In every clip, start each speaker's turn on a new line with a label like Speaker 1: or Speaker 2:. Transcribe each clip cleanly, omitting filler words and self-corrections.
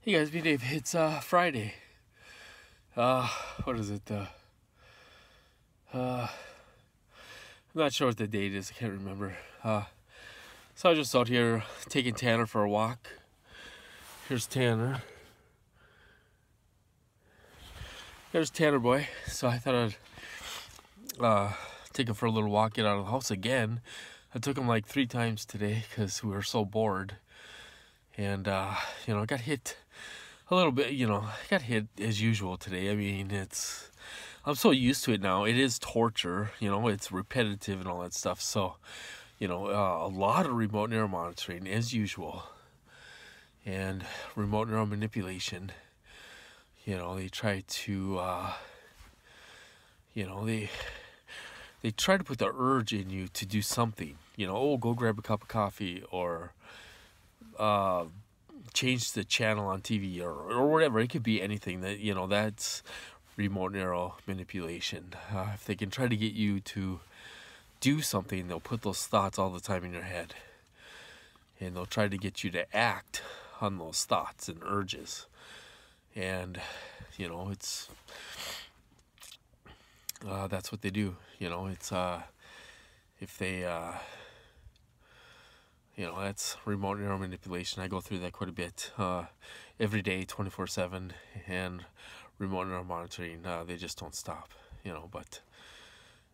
Speaker 1: Hey guys, me Dave. It's Friday. Uh, what is it? I'm not sure what the date is. I can't remember. So I was just out here taking Tanner for a walk. Here's Tanner. There's Tanner boy. So I thought I'd take him for a little walk, get out of the house again. I took him like 3 times today because we were so bored. And, I got hit a little bit, I got hit as usual today. I mean, I'm so used to it now. It is torture, it's repetitive and all that stuff. So, a lot of remote neural monitoring as usual. And remote neural manipulation. They try to, they try to put the urge in you to do something. Go grab a cup of coffee or change the channel on TV or whatever. It could be anything that, that's remote neural manipulation. If they can try to get you to do something, they'll put those thoughts all the time in your head. And they'll try to get you to act on those thoughts and urges. And, it's, that's what they do. It's, if they, that's remote neural manipulation. I go through that quite a bit every day, 24/7, and remote neural monitoring. They just don't stop, but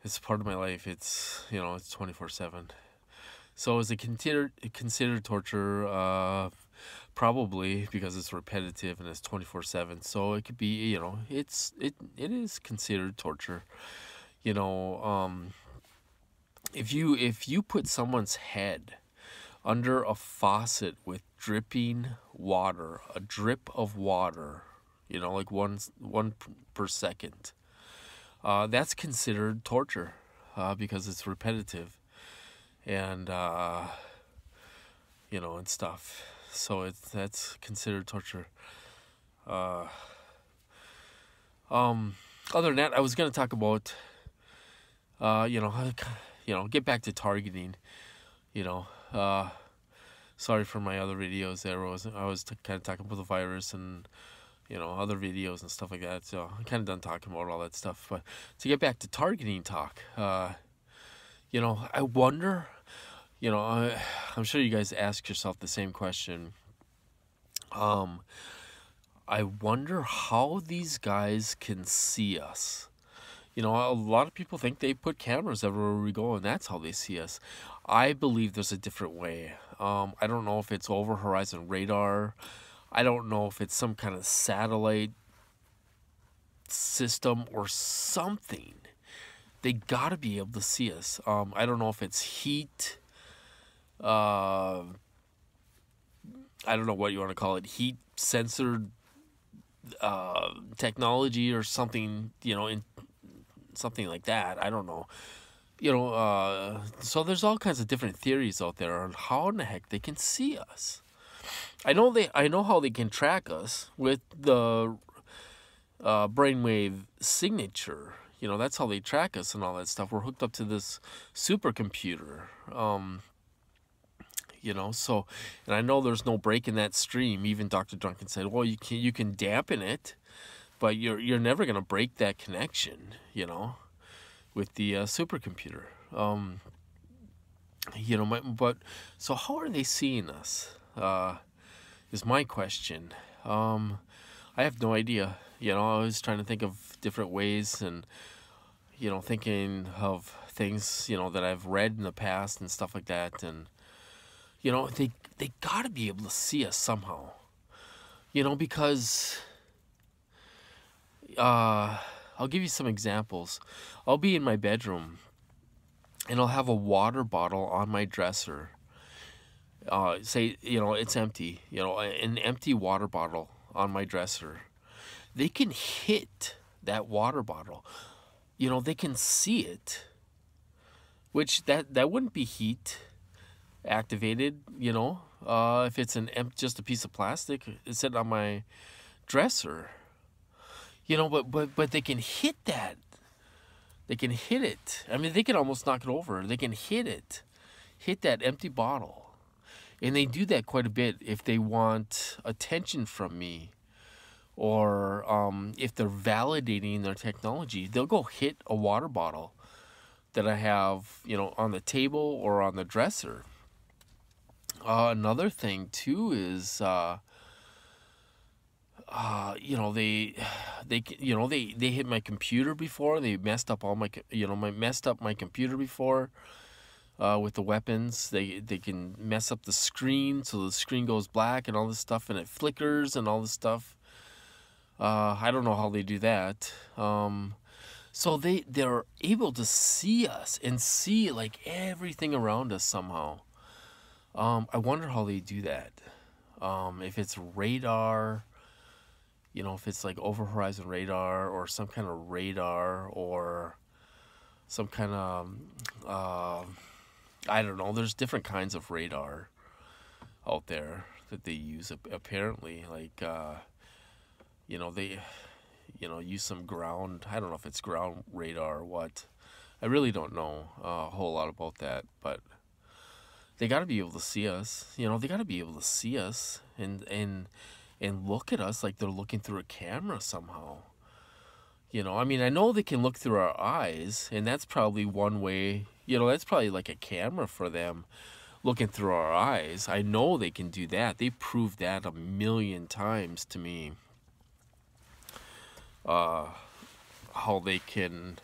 Speaker 1: it's part of my life. It's, it's 24/7. So is it considered torture? Probably, because it's repetitive and it's 24/7. So it could be, it is considered torture. If you put someone's head under a faucet with dripping water, a drip of water, like one per second, that's considered torture because it's repetitive and and stuff. So that's considered torture. Other than that, I was gonna talk about get back to targeting. Sorry for my other videos there. I was kind of talking about the virus and, other videos and stuff like that. So I'm kind of done talking about all that stuff. But to get back to targeting talk, I wonder, I'm sure you guys ask yourself the same question. I wonder how these guys can see us. A lot of people think they put cameras everywhere we go, and that's how they see us. I believe there's a different way. I don't know if it's over horizon radar. I don't know if it's some kind of satellite system or something. They gotta be able to see us. I don't know if it's heat. I don't know what you want to call it. Heat sensor technology or something. Something like that. I don't know. So there's all kinds of different theories out there on how in the heck they can see us. I know how they can track us with the brainwave signature. That's how they track us and all that stuff. We're hooked up to this supercomputer. So, and I know there's no break in that stream. Even Dr. Duncan said, well, you can dampen it, but you're never gonna break that connection, with the supercomputer. But so how are they seeing us? Is my question. I have no idea. I was trying to think of different ways and, thinking of things, that I've read in the past and stuff like that. And, they gotta be able to see us somehow, because, I'll give you some examples. I'll be in my bedroom and I'll have a water bottle on my dresser. Say, it's empty, an empty water bottle on my dresser. They can hit that water bottle. They can see it, which that wouldn't be heat activated, if it's just a piece of plastic. It's sitting on my dresser. But they can hit that. They can hit it. I mean, they can almost knock it over. They can hit it. Hit that empty bottle. And they do that quite a bit if they want attention from me, or if they're validating their technology, they'll go hit a water bottle that I have, on the table or on the dresser. Another thing too is, they hit my computer before. They messed up all messed up my computer before. With the weapons, they can mess up the screen, so the screen goes black and all this stuff, and it flickers and all this stuff. I don't know how they do that. So they're able to see us and see like everything around us somehow. I wonder how they do that. If it's radar, if it's like over horizon radar or some kind of radar or some kind of I don't know. There's different kinds of radar out there that they use apparently. Like they use some ground. I don't know if it's ground radar or what. I really don't know a whole lot about that, but they got to be able to see us. They got to be able to see us and look at us like they're looking through a camera somehow. I mean, I know they can look through our eyes, and that's probably one way. That's probably like a camera for them, looking through our eyes. I know they can do that. They proved that 1,000,000 times to me. How they can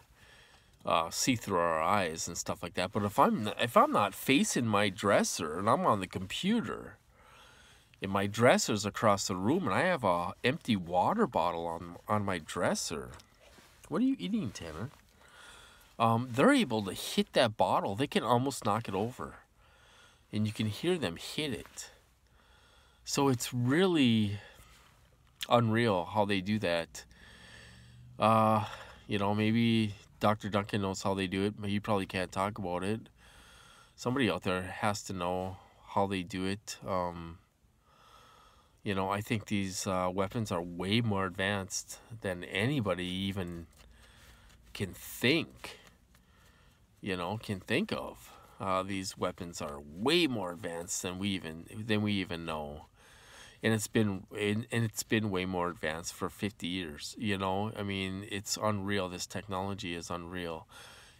Speaker 1: see through our eyes and stuff like that. But if I'm not facing my dresser and I'm on the computer, and my dresser's across the room, and I have a empty water bottle on my dresser. What are you eating, Tanner? They're able to hit that bottle. They can almost knock it over, and you can hear them hit it. So it's really unreal how they do that. Maybe Dr. Duncan knows how they do it, but he probably can't talk about it. Somebody out there has to know how they do it. I think these weapons are way more advanced than anybody even can think of. These weapons are way more advanced than we even know. And it's been way more advanced for 50 years. I mean, it's unreal. This technology is unreal,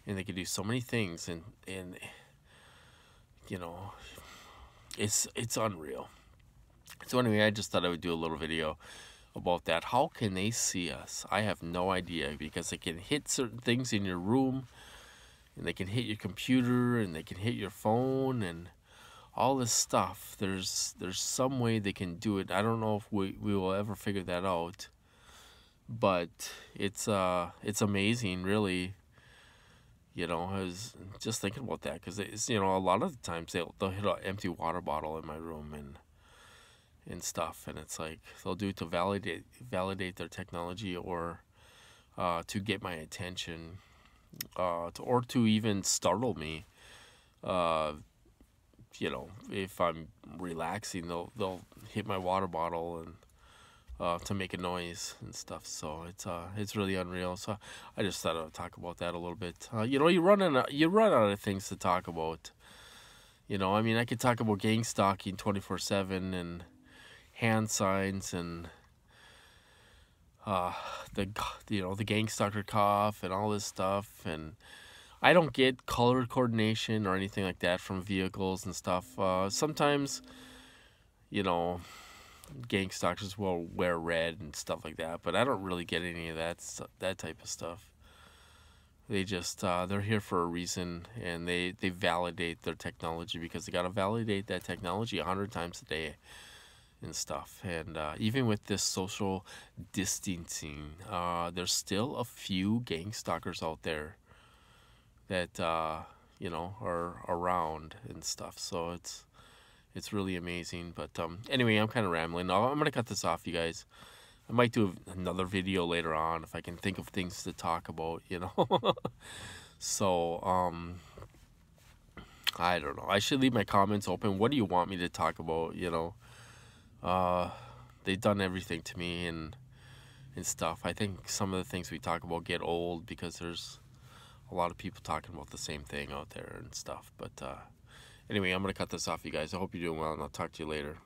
Speaker 1: and they can do so many things, and it's unreal. So anyway, I just thought I would do a little video about that. How can they see us? I have no idea, because they can hit certain things in your room, and they can hit your computer, and they can hit your phone, and all this stuff. There's some way they can do it. I don't know if we will ever figure that out, but it's amazing, really. I was just thinking about that, because it's a lot of the times they'll hit an empty water bottle in my room and stuff, and it's like they'll do it to validate their technology, or to get my attention, or to even startle me. If I'm relaxing, they'll hit my water bottle and to make a noise and stuff. So it's really unreal. So I just thought I would talk about that a little bit. You run out of things to talk about. I mean, I could talk about gang stalking 24/7 and hand signs and the gang stalker cough and all this stuff. And I don't get color coordination or anything like that from vehicles and stuff. Sometimes, gang stalkers will wear red and stuff like that, but I don't really get any of that type of stuff. They just they're here for a reason, and they validate their technology, because they got to validate that technology 100 times a day and stuff. And even with this social distancing, there's still a few gang stalkers out there that are around and stuff. So it's really amazing. But anyway, I'm kind of rambling now. I'm gonna cut this off, you guys. I might do another video later on if I can think of things to talk about, So I don't know. I should leave my comments open. What do you want me to talk about? They've done everything to me and stuff. I think some of the things we talk about get old, because there's a lot of people talking about the same thing out there and stuff. But Anyway, I'm going to cut this off, you guys. I hope you're doing well, and I'll talk to you later.